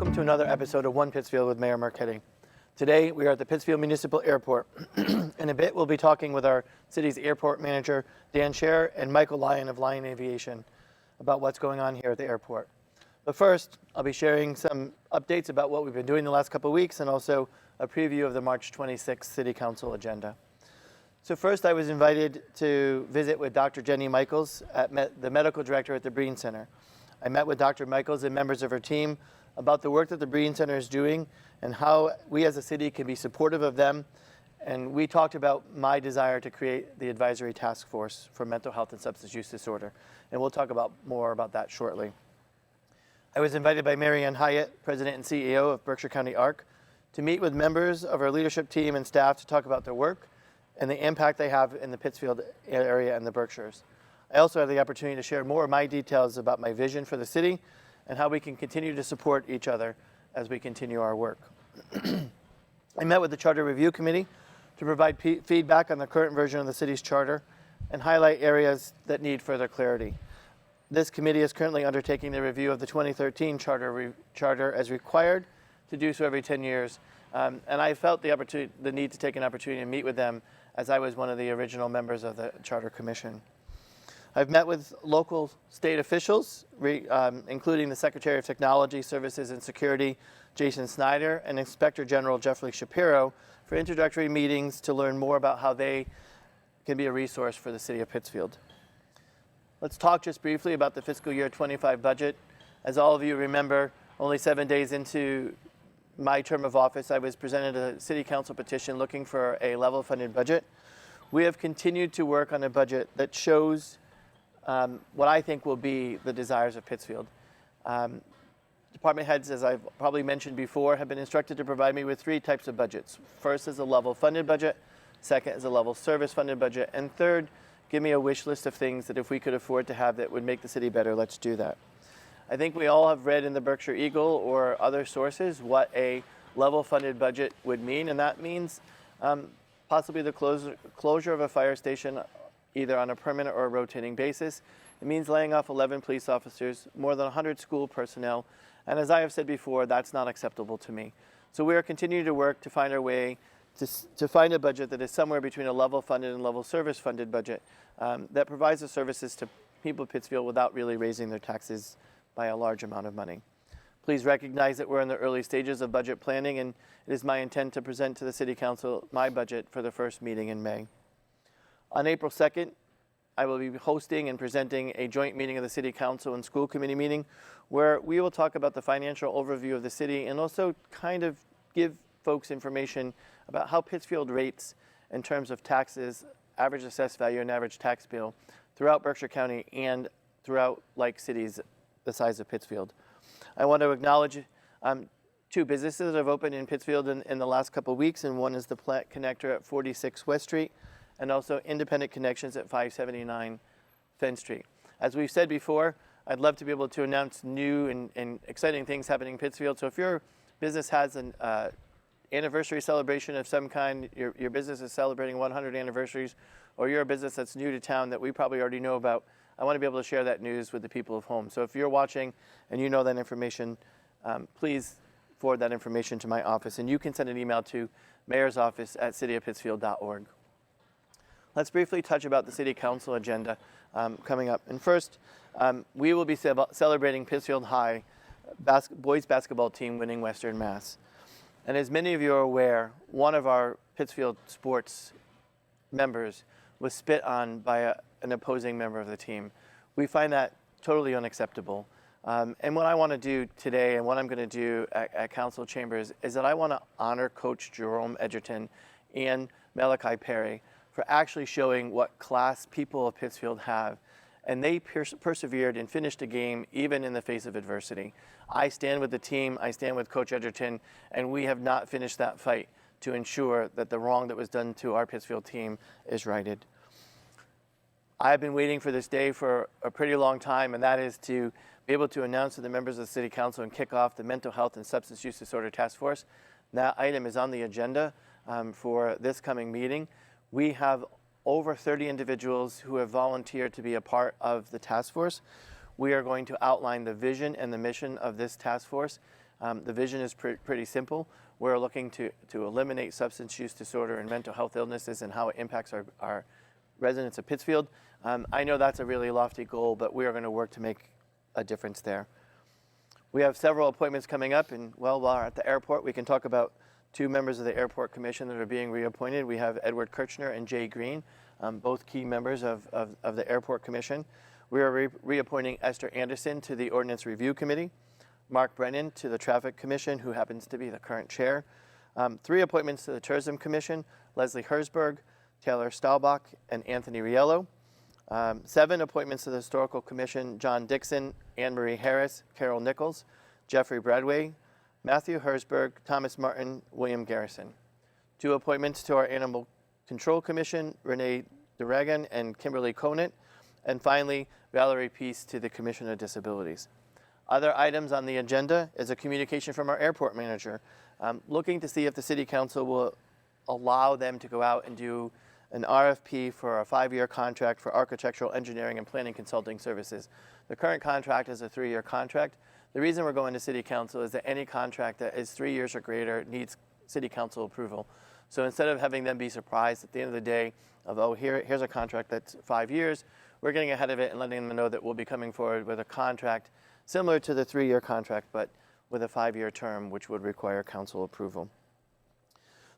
Welcome to another episode of One Pittsfield with Mayor Marchetti. Today we are at the Pittsfield Municipal Airport. In a bit we'll be talking with our city's airport manager, Dan Scher, and Michael Lyon of Lyon Aviation about what's going on here at the airport. But first, I'll be sharing some updates about what we've been doing the last couple of weeks and also a preview of the March 26th City Council agenda. So first, I was invited to visit with Dr. Jenny Michaels, the medical director at the Breen Center. I met with Dr. Michaels and members of her team about the work that the Breen Center is doing and how we as a city can be supportive of them. And we talked about my desire to create the advisory task force for mental health and substance use disorder. And we'll talk more about that shortly. I was invited by Mary Ann Hyatt, President and CEO of Berkshire County ARC, to meet with members of our leadership team and staff to talk about their work and the impact they have in the Pittsfield area and the Berkshires. I also had the opportunity to share more of my details about my vision for the city and how we can continue to support each other as we continue our work. I met with the Charter Review Committee to provide feedback on the current version of the city's charter and highlight areas that need further clarity. This committee is currently undertaking the review of the 2013 charter as required to do so every 10 years. And I felt the need to take an opportunity to meet with them as I was one of the original members of the Charter Commission. I've met with local state officials, including the Secretary of Technology, Services and Security, Jason Snyder, and Inspector General Jeffrey Shapiro for introductory meetings to learn more about how they can be a resource for the city of Pittsfield. Let's talk just briefly about the fiscal year 25 budget. As all of you remember, only 7 days into my term of office, I was presented a city council petition looking for a level funded budget. We have continued to work on a budget that shows what I think will be the desires of Pittsfield. Department heads, as I've probably mentioned before, have been instructed to provide me with 3 types of budgets. First is a level funded budget, second is a level service funded budget, and third, give me a wish list of things that if we could afford to have that would make the city better, let's do that. I think we all have read in the Berkshire Eagle or other sources what a level funded budget would mean, and that means possibly the closure of a fire station either on a permanent or a rotating basis. It means laying off 11 police officers, more than 100 school personnel, and as I have said before, that's not acceptable to me. So we are continuing to work to find our way to find a budget that is somewhere between a level funded and level service funded budget that provides the services to people of Pittsfield without really raising their taxes by a large amount of money. Please recognize that we're in the early stages of budget planning, and it is my intent to present to the City Council my budget for the first meeting in May. On April 2nd, I will be hosting and presenting a joint meeting of the City Council and School Committee meeting where we will talk about the financial overview of the city and also kind of give folks information about how Pittsfield rates in terms of taxes, average assessed value and average tax bill throughout Berkshire County and throughout like cities the size of Pittsfield. I want to acknowledge 2 businesses that have opened in Pittsfield in the last couple of weeks, and one is the Plant Connector at 46 West Street and also Independent Connections at 579 Fenn Street. As we've said before, I'd love to be able to announce new and exciting things happening in Pittsfield. So if your business has an anniversary celebration of some kind, your business is celebrating 100 anniversaries, or you're a business that's new to town that we probably already know about, I want to be able to share that news with the people of home. So if you're watching and you know that information, please forward that information to my office, and you can send an email to mayorsoffice@cityofpittsfield.org. Let's briefly touch about the City Council agenda coming up. And first, we will be celebrating Pittsfield High boys basketball team winning Western Mass. And as many of you are aware, one of our Pittsfield sports members was spit on by an opposing member of the team. We find that totally unacceptable. And what I want to do today and what I'm going to do at Council Chambers is that I want to honor Coach Jerome Edgerton and Malachi Perry for actually showing what class people of Pittsfield have. And they persevered and finished a game even in the face of adversity. I stand with the team, I stand with Coach Edgerton, and we have not finished that fight to ensure that the wrong that was done to our Pittsfield team is righted. I've been waiting for this day for a pretty long time, and that is to be able to announce to the members of the City Council and kick off the Mental Health and Substance Use Disorder Task Force. That item is on the agenda for this coming meeting. We have over 30 individuals who have volunteered to be a part of the task force. We are going to outline the vision and the mission of this task force. The vision is pretty simple. We're looking to eliminate substance use disorder and mental health illnesses and how it impacts our residents of Pittsfield. I know that's a really lofty goal, but we are going to work to make a difference there. We have several appointments coming up, and while we're at the airport, we can talk about two members of the Airport Commission that are being reappointed. We have Edward Kirchner and Jay Green, both key members of the Airport Commission. We are reappointing Esther Anderson to the Ordinance Review Committee, Mark Brennan to the Traffic Commission, who happens to be the current chair, 3 appointments to the Tourism Commission, Leslie Herzberg, Taylor Staubach, and Anthony Riello, 7 appointments to the Historical Commission, John Dixon, Anne Marie Harris, Carol Nichols, Jeffrey Bradway, Matthew Herzberg, Thomas Martin, William Garrison. 2 appointments to our Animal Control Commission, Renee DeRagan and Kimberly Conant, and finally, Valerie Peace to the Commission of Disabilities. Other items on the agenda is a communication from our airport manager, looking to see if the City Council will allow them to go out and do an RFP for a 5-year contract for architectural engineering and planning consulting services. The current contract is a 3-year contract. The reason we're going to City Council is that any contract that is 3 years or greater needs City Council approval. So instead of having them be surprised at the end of the day of, oh, here's a contract that's 5 years, we're getting ahead of it and letting them know that we'll be coming forward with a contract similar to the 3-year contract, but with a 5-year term, which would require council approval.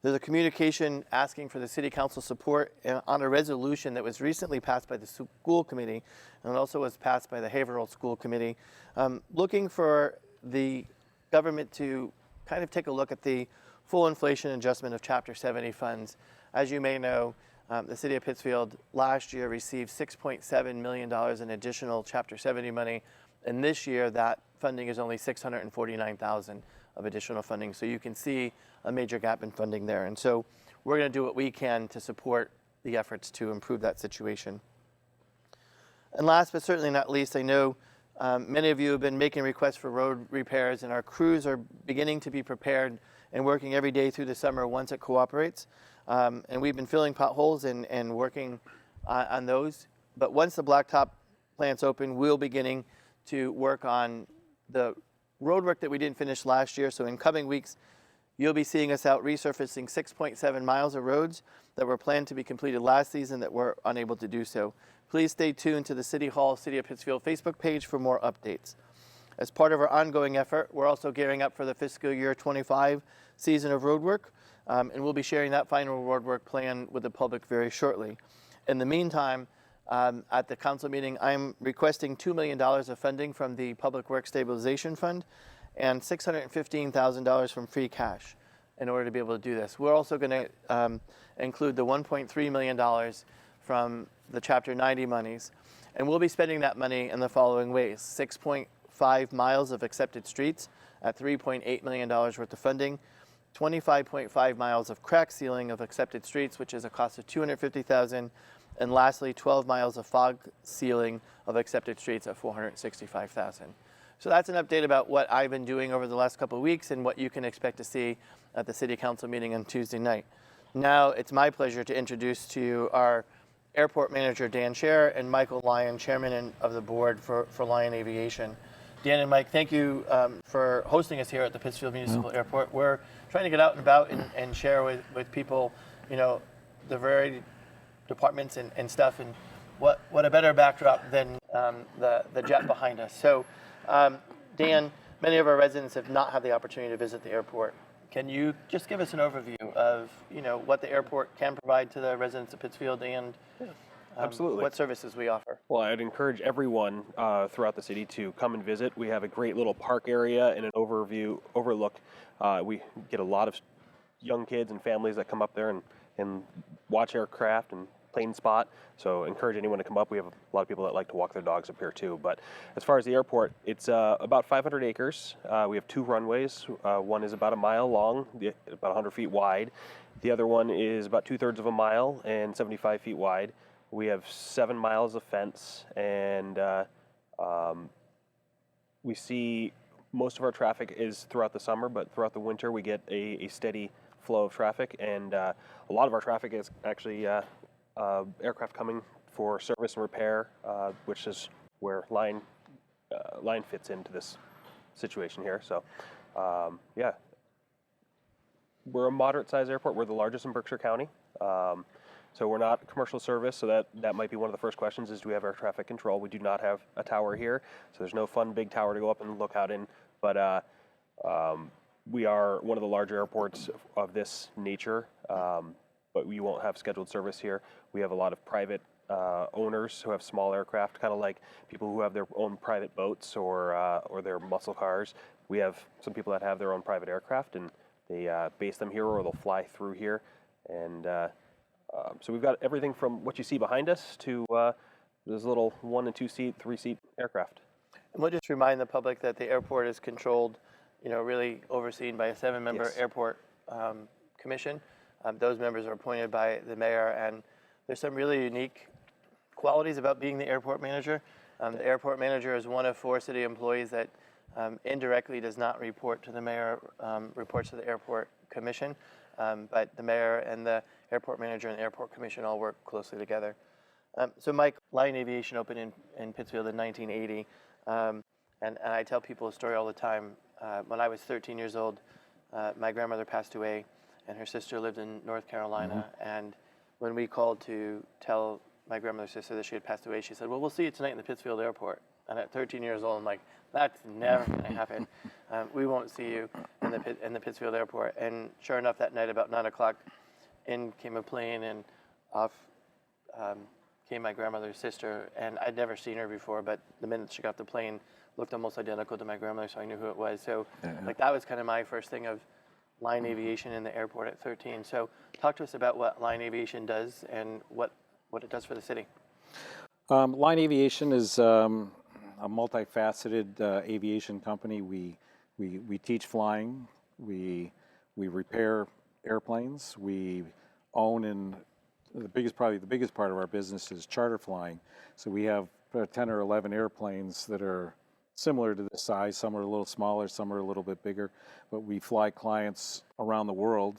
There's a communication asking for the City Council support on a resolution that was recently passed by the school committee and also was passed by the Haverhill School Committee, looking for the government to kind of take a look at the full inflation adjustment of Chapter 70 funds. As you may know, the City of Pittsfield last year received $6.7 million in additional Chapter 70 money, and this year that funding is only $649,000 of additional funding. So you can see a major gap in funding there. And so we're going to do what we can to support the efforts to improve that situation. And last but certainly not least, I know many of you have been making requests for road repairs, and our crews are beginning to be prepared and working every day through the summer once it cooperates. And we've been filling potholes and working on those. But once the blacktop plant's open, we'll beginning to work on the road work that we didn't finish last year. So in coming weeks, you'll be seeing us out resurfacing 6.7 miles of roads that were planned to be completed last season that were unable to do so. Please stay tuned to the City Hall City of Pittsfield Facebook page for more updates. As part of our ongoing effort, we're also gearing up for the fiscal year 25 season of road work, and we'll be sharing that final road work plan with the public very shortly. In the meantime, at the council meeting, I'm requesting $2 million of funding from the Public Works Stabilization Fund and $615,000 from free cash in order to be able to do this. We're also going to include the $1.3 million from the Chapter 90 monies, and we'll be spending that money in the following ways: 6.5 miles of accepted streets at $3.8 million worth of funding, 25.5 miles of crack sealing of accepted streets, which is a cost of $250,000, and lastly, 12 miles of fog sealing of accepted streets at $465,000. So that's an update about what I've been doing over the last couple of weeks and what you can expect to see at the City Council meeting on Tuesday night. Now it's my pleasure to introduce to you our Airport Manager, Dan Scher, and Michael Lyon, Chairman of the Board for Lyon Aviation. Dan and Mike, thank you for hosting us here at the Pittsfield Municipal Airport. We're trying to get out and about and share with people, you know, the varied departments and stuff, and what a better backdrop than the jet behind us. So, Dan, many of our residents have not had the opportunity to visit the airport. Can you just give us an overview of, you know, what the airport can provide to the residents of Pittsfield and Absolutely. what services we offer? Well, I'd encourage everyone throughout the city to come and visit. We have a great little park area and an overlook. We get a lot of young kids and families that come up there and watch aircraft and plane spot. So encourage anyone to come up. We have a lot of people that like to walk their dogs up here too. But as far as the airport, it's about 500 acres. We have 2 runways. One is about a mile long, about 100 feet wide. The other one is about 2/3 of a mile and 75 feet wide. We have 7 miles of fence, and we see most of our traffic is throughout the summer, but throughout the winter we get a steady flow of traffic, and a lot of our traffic is actually aircraft coming for service and repair, which is where Line fits into this situation here. So Yeah, we're a moderate-sized airport. We're the largest in Berkshire County. So we're not commercial service, so that might be one of the first questions is, do we have air traffic control? We do not have a tower here, so there's no fun big tower to go up and look out in, but we are one of the larger airports of this nature, but we won't have scheduled service here. We have a lot of private owners who have small aircraft, kind of like people who have their own private boats or their muscle cars. We have some people that have their own private aircraft, and they base them here or they'll fly through here. And so we've got everything from what you see behind us to those little 1- and 2-seat, 3-seat aircraft. And we'll just remind the public that the airport is controlled, really overseen by a 7-member Yes. airport commission. Those members are appointed by the mayor, and there's some really unique qualities about being the airport manager. The airport manager is one of 4 city employees that indirectly does not report to the mayor, reports to the airport commission, but the mayor and the airport manager and the airport commission all work closely together. So Mike, Lion Aviation opened in Pittsfield in 1980, and I tell people a story all the time. When I was 13 years old, my grandmother passed away, and her sister lived in North Carolina, and when we called to tell my grandmother's sister that she had passed away, she said, well, we'll see you tonight in the Pittsfield airport. And at 13 years old, I'm like, that's never going to happen. We won't see you in the Pittsfield airport. And sure enough, that night about 9 o'clock, in came a plane, and off came my grandmother's sister. And I'd never seen her before, but the minute she got off the plane, looked almost identical to my grandmother, so I knew who it was. So that was kind of my first thing of Lion Aviation in the airport at 13. So talk to us about what Lion Aviation does and what it does for the city. Lion Aviation is a multifaceted aviation company. We teach flying. We repair airplanes. We own, and probably the biggest part of our business is charter flying. So we have 10 or 11 airplanes that are similar to this size. Some are a little smaller, some are a little bit bigger, but we fly clients around the world.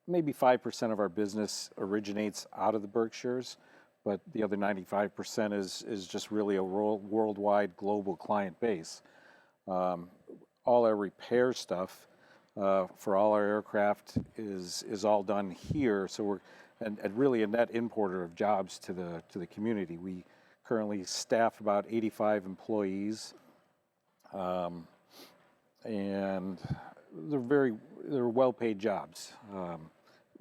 Maybe 5% of our business originates out of the Berkshires, but the other 95% is just really a worldwide global client base. All our repair stuff for all our aircraft is all done here, so we're and really a net importer of jobs to the community. We currently staff about 85 employees, and they're well-paid jobs.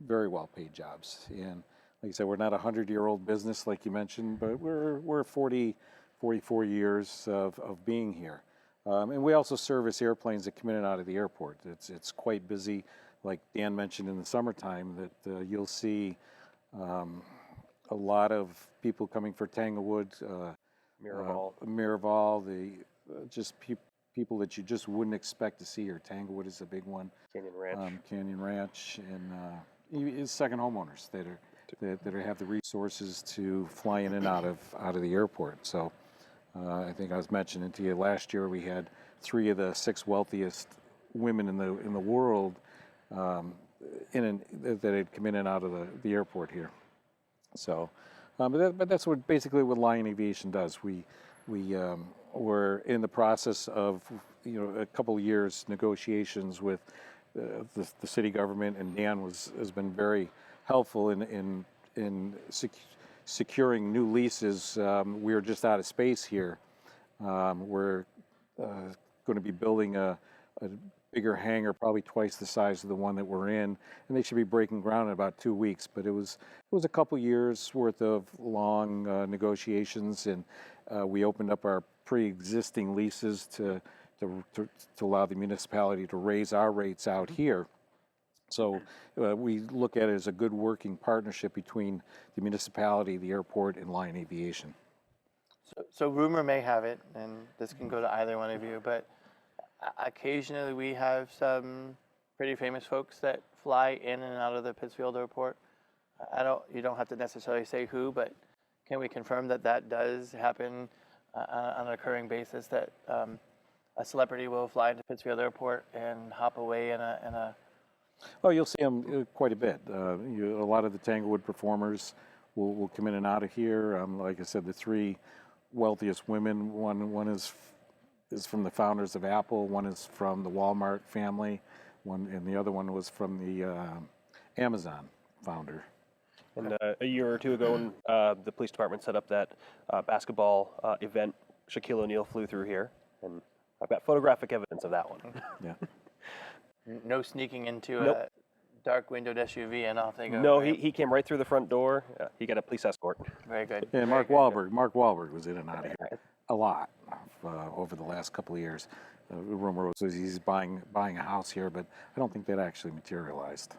Very well-paid jobs. And like I said, we're not a 100-year-old business like you mentioned, but we're 44 years of being here. And we also service airplanes that come in and out of the airport. It's quite busy. Like Dan mentioned in the summertime, that you'll see a lot of people coming for Tanglewood, Miraval, people that you just wouldn't expect to see here. Tanglewood is a big one. Canyon Ranch, and second homeowners that have the resources to fly in and out of the airport. So I think I was mentioning to you last year we had 3 of the 6 wealthiest women in the world that had come in and out of the airport here. So, but that's basically what Lion Aviation does. We're in the process of a couple of years negotiations with the city government, and Dan has been very helpful in securing new leases. We are just out of space here. We're going to be building a bigger hangar, probably twice the size of the one that we're in, and they should be breaking ground in about 2 weeks. But it was a couple years worth of long negotiations, and we opened up our pre-existing leases to allow the municipality to raise our rates out here. So we look at it as a good working partnership between the municipality, the airport, and Lion Aviation. So rumor may have it, and this can go to either one of you, but occasionally we have some pretty famous folks that fly in and out of the Pittsfield airport. You don't have to necessarily say who, but can we confirm that does happen on an occurring basis, that a celebrity will fly into Pittsfield airport and hop away in a Oh, you'll see them quite a bit. A lot of the Tanglewood performers will come in and out of here. Like I said, the 3 wealthiest women, one is is from the founders of Apple, one is from the Walmart family, and the other one was from the Amazon founder. And a year or two ago, when the police department set up that basketball event, Shaquille O'Neal flew through here, and I've got photographic evidence of that one. Yeah. No sneaking into Nope. a dark windowed SUV and off they go. No, right? he came right through the front door. He got a police escort. Very good. Yeah, Very Mark good. Wahlberg was in and out of here a lot over the last couple of years. The rumor was he's buying a house here, but I don't think that actually materialized.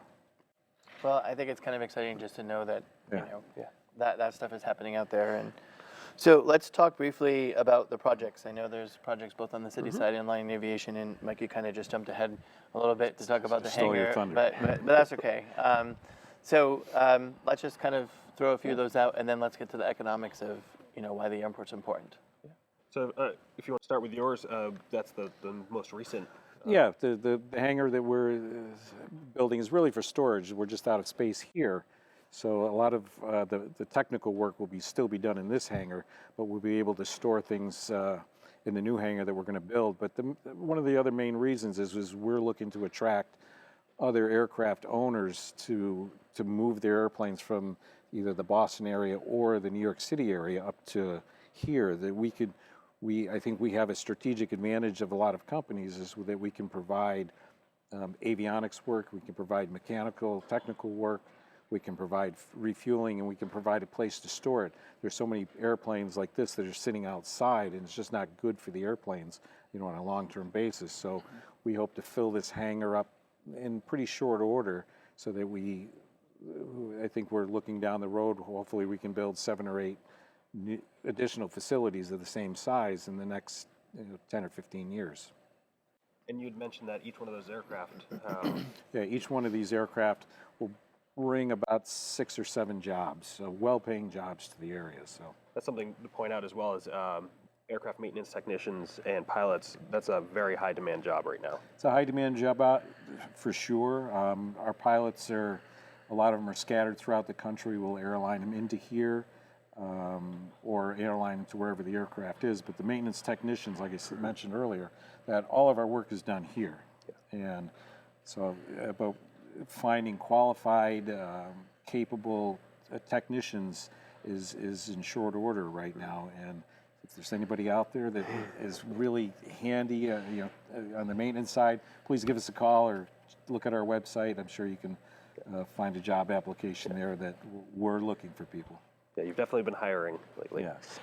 Well, I think it's kind of exciting just to know that Yeah. that stuff is happening out there. And so let's talk briefly about the projects. I know there's projects both on the city side and Line Aviation, and Mike, you kind of just jumped ahead a little bit to talk about the Stole your hangar, thunder. but that's okay. So let's just kind of throw a few of those out, and then let's get to the economics of why the airport's important. So if you want to start with yours, that's the most recent. Yeah, the hangar that we're building is really for storage. We're just out of space here. So a lot of the technical work will still be done in this hangar, but we'll be able to store things in the new hangar that we're going to build. But one of the other main reasons is we're looking to attract other aircraft owners to move their airplanes from either the Boston area or the New York City area up to here. That I think we have a strategic advantage of a lot of companies is that we can provide avionics work, we can provide mechanical, technical work, we can provide refueling, and we can provide a place to store it. There's so many airplanes like this that are sitting outside, and it's just not good for the airplanes, on a long-term basis. So we hope to fill this hangar up in pretty short order so that I think we're looking down the road, hopefully we can build 7 or 8 additional facilities of the same size in the next 10 or 15 years. And you'd mentioned that each one of those aircraft. Yeah, each one of these aircraft will bring about 6 or 7 jobs, so well-paying jobs to the area. So That's something to point out as well as aircraft maintenance technicians and pilots. That's a very high demand job right now. it's a high-demand job out for sure. Our pilots a lot of them are scattered throughout the country. We'll airline them into here. Or airline to wherever the aircraft is. But the maintenance technicians, like I mentioned earlier, that all of our work is done here. Yeah. And so about finding qualified, capable technicians is in short order right now. And if there's anybody out there that is really handy, on the maintenance side, please give us a call or look at our website. I'm sure you can find a job application there that we're looking for people. Yeah, you've definitely been hiring lately. Yes.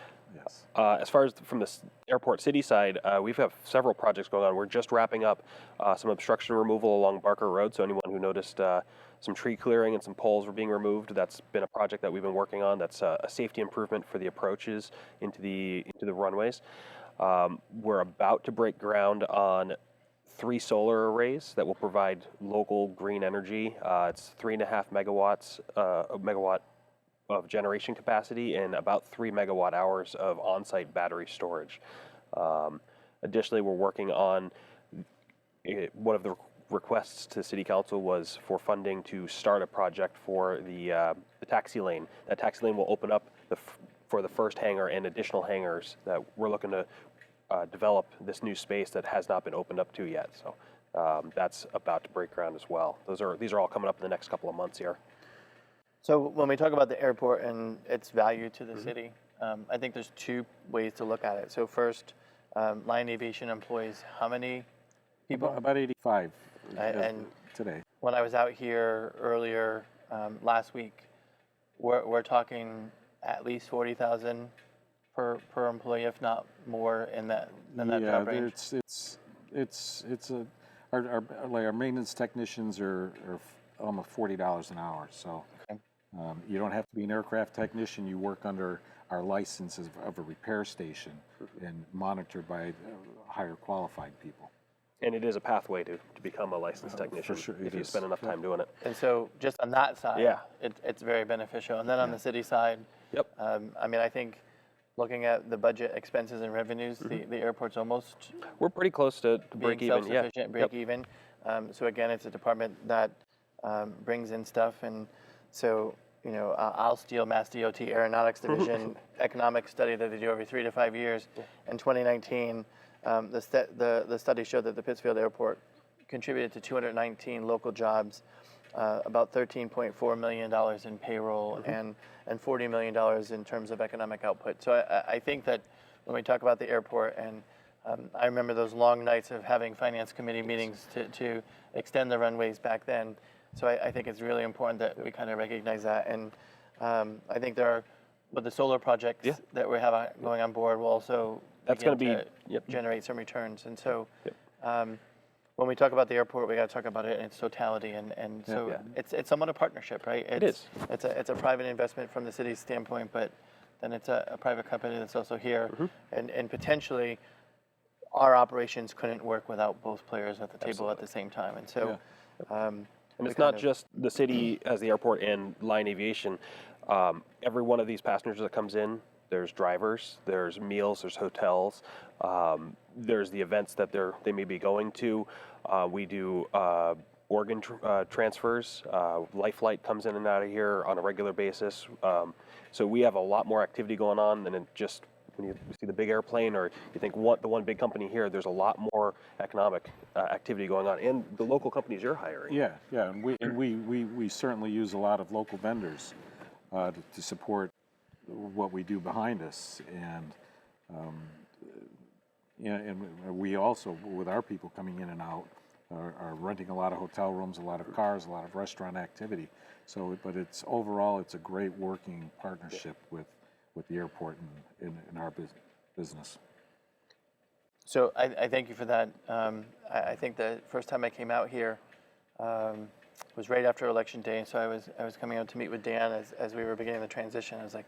As far as from the airport city side, we've got several projects going on. We're just wrapping up some obstruction removal along Barker Road. So anyone who noticed some tree clearing and some poles were being removed, that's been a project that we've been working on. That's a safety improvement for the approaches into the runways. We're about to break ground on 3 solar arrays that will provide local green energy. It's 3.5 megawatts, a megawatt of generation capacity and about 3 megawatt hours of on-site battery storage. Additionally, we're working on one of the requests to City Council was for funding to start a project for the taxi lane. That taxi lane will open up for the first hangar and additional hangars that we're looking to develop this new space that has not been opened up to yet. So that's about to break ground as well. These are all coming up in the next couple of months here. So when we talk about the airport and its value to the city, I think there's 2 ways to look at it. So first, Line Aviation employs how many people? About 85 And today. when I was out here earlier last week, we're talking at least 40,000 per employee, if not more, in that job range. Our maintenance technicians are almost $40 an hour. So you don't have to be an aircraft technician. You work under our license of a repair station and monitored by higher qualified people. And it is a pathway to become a licensed technician sure, if it you is. spend enough time doing it. And so just on that side, Yeah. it's very beneficial. And then on the city side, Yep. I think looking at the budget expenses and revenues, the airport's almost We're pretty close to break being even. Yeah. self-sufficient, break even. So again, it's a department that brings in stuff. And so, I'll steal Mass DOT Aeronautics Division economic study that they do every 3 to 5 years. In 2019, the study showed that the Pittsfield Airport contributed to 219 local jobs, about $13.4 million in payroll, and $40 million in terms of economic output. So I think that when we talk about the airport, and I remember those long nights of having finance committee meetings to extend the runways back then. So I think it's really important that we kind of recognize that. And I think there are, with the solar projects that we have going on board, will also generate some returns. And so when we talk about the airport, we got to talk about it in its totality. And so it's somewhat a partnership, right? It's a private investment from the city's standpoint, but then it's a private company that's also here. And potentially our operations couldn't work without both players at the table at the same time. And so and it's not just the city as the airport and Lion Aviation. Every one of these passengers that comes in, there's drivers, there's meals, there's hotels, there's the events that they may be going to. We do organ transfers. Life Flight comes in and out of here on a regular basis. So we have a lot more activity going on than it just when you see the big airplane, or you think the one big company here. There's a lot more economic activity going on, and the local companies you're hiring. And we certainly use a lot of local vendors to support what we do behind us, and and we also, with our people coming in and out, are renting a lot of hotel rooms, a lot of cars, a lot of restaurant activity. So, but overall it's a great working partnership with the airport and in our business. So I thank you for that. I think the first time I came out here was right after Election Day, and so I was coming out to meet with Dan as we were beginning the transition. I was like,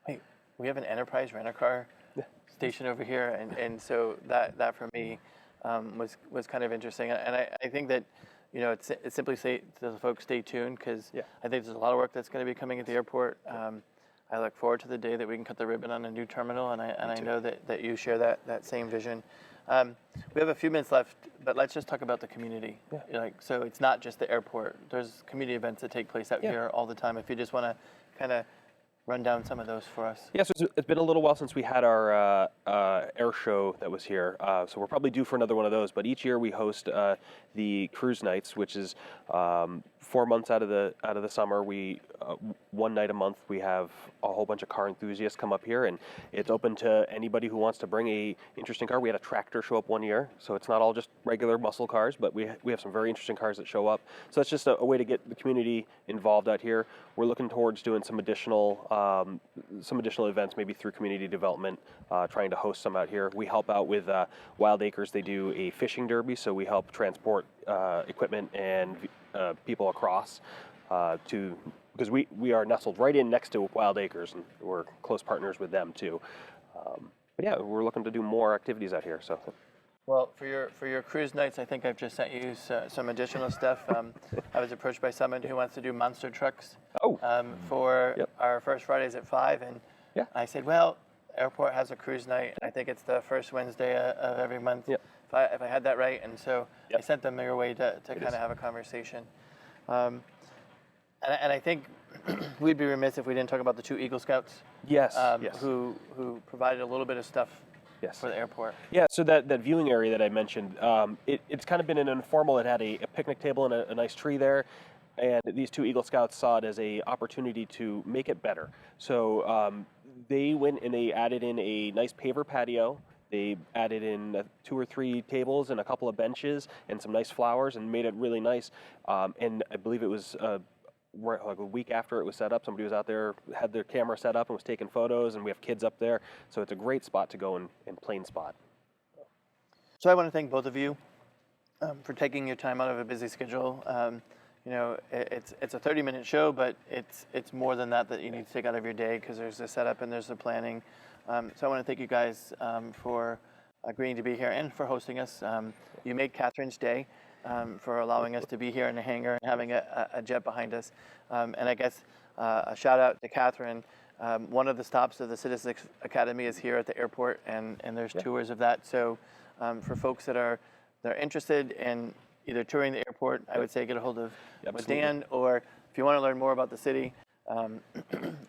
wait, we have an enterprise rent-a-car station over here, and so that for me was kind of interesting. And I think that it's simply say to the folks, stay tuned, because I think there's a lot of work that's going to be coming at the airport. I look forward to the day that we can cut the ribbon on a new terminal, and I know that you share that same vision. We have a few minutes left, but let's just talk about the community. So it's not just the airport. There's community events that take place out here all the time. If you just want to kind of run down some of those for us. Yeah, so it's been a little while since we had our air show that was here. So we're probably due for another one of those. But each year we host the cruise nights, which is 4 months out of the summer. We one night a month we have a whole bunch of car enthusiasts come up here, and it's open to anybody who wants to bring a interesting car. We had a tractor show up one year, so it's not all just regular muscle cars, but we have some very interesting cars that show up. So that's just a way to get the community involved out here. We're looking towards doing some additional events, maybe through community development, trying to host some out here. We help out with Wild Acres. They do a fishing derby, so we help transport equipment and people across because we are nestled right in next to Wild Acres, and we're close partners with them too. But yeah, we're looking to do more activities out here. So. Well, for your cruise nights, I think I've just sent you some additional stuff. I was approached by someone who wants to do monster trucks for our first Fridays at 5, and I said, well, airport has a cruise night. I think it's the first Wednesday of every month. If I had that right, and so I sent them your way to kind of have a conversation. And I think we'd be remiss if we didn't talk about the 2 Eagle Scouts. Who provided a little bit of stuff for the airport. Yeah, so that viewing area that I mentioned, it's kind of been an informal. It had a picnic table and a nice tree there, and these 2 Eagle Scouts saw it as a opportunity to make it better. So they went and they added in a nice paver patio. They added in 2 or 3 tables and a couple of benches and some nice flowers and made it really nice. And I believe it was like a week after it was set up, somebody was out there, had their camera set up and was taking photos, and we have kids up there. So it's a great spot to go and plain spot. So I want to thank both of you for taking your time out of a busy schedule. It's a 30-minute show, but it's more than that you need to take out of your day, because there's the setup and there's the planning. So I want to thank you guys for agreeing to be here and for hosting us. You made Catherine's day for allowing us to be here in the hangar and having a jet behind us. And I guess a shout out to Catherine. One of the stops of the Citizens Academy is here at the airport, and there's tours of that. So for folks that are interested in either touring the airport, I would say get a hold of with Dan, or if you want to learn more about the city,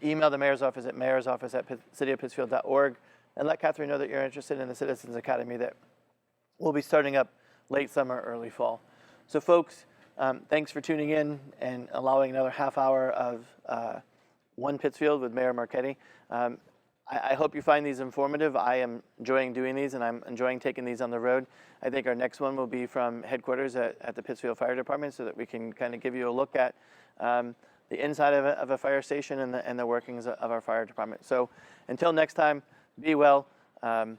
email the mayor's office at mayorsoffice@cityofpittsfield.org. and let Catherine know that you're interested in the Citizens Academy that will be starting up late summer, early fall. So folks, thanks for tuning in and allowing another half hour of One Pittsfield with Mayor Marchetti. I hope you find these informative. I am enjoying doing these, and I'm enjoying taking these on the road. I think our next one will be from headquarters at the Pittsfield Fire Department, so that we can kind of give you a look at the inside of a fire station and the workings of our fire department. So until next time, be well, and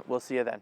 we'll see you then.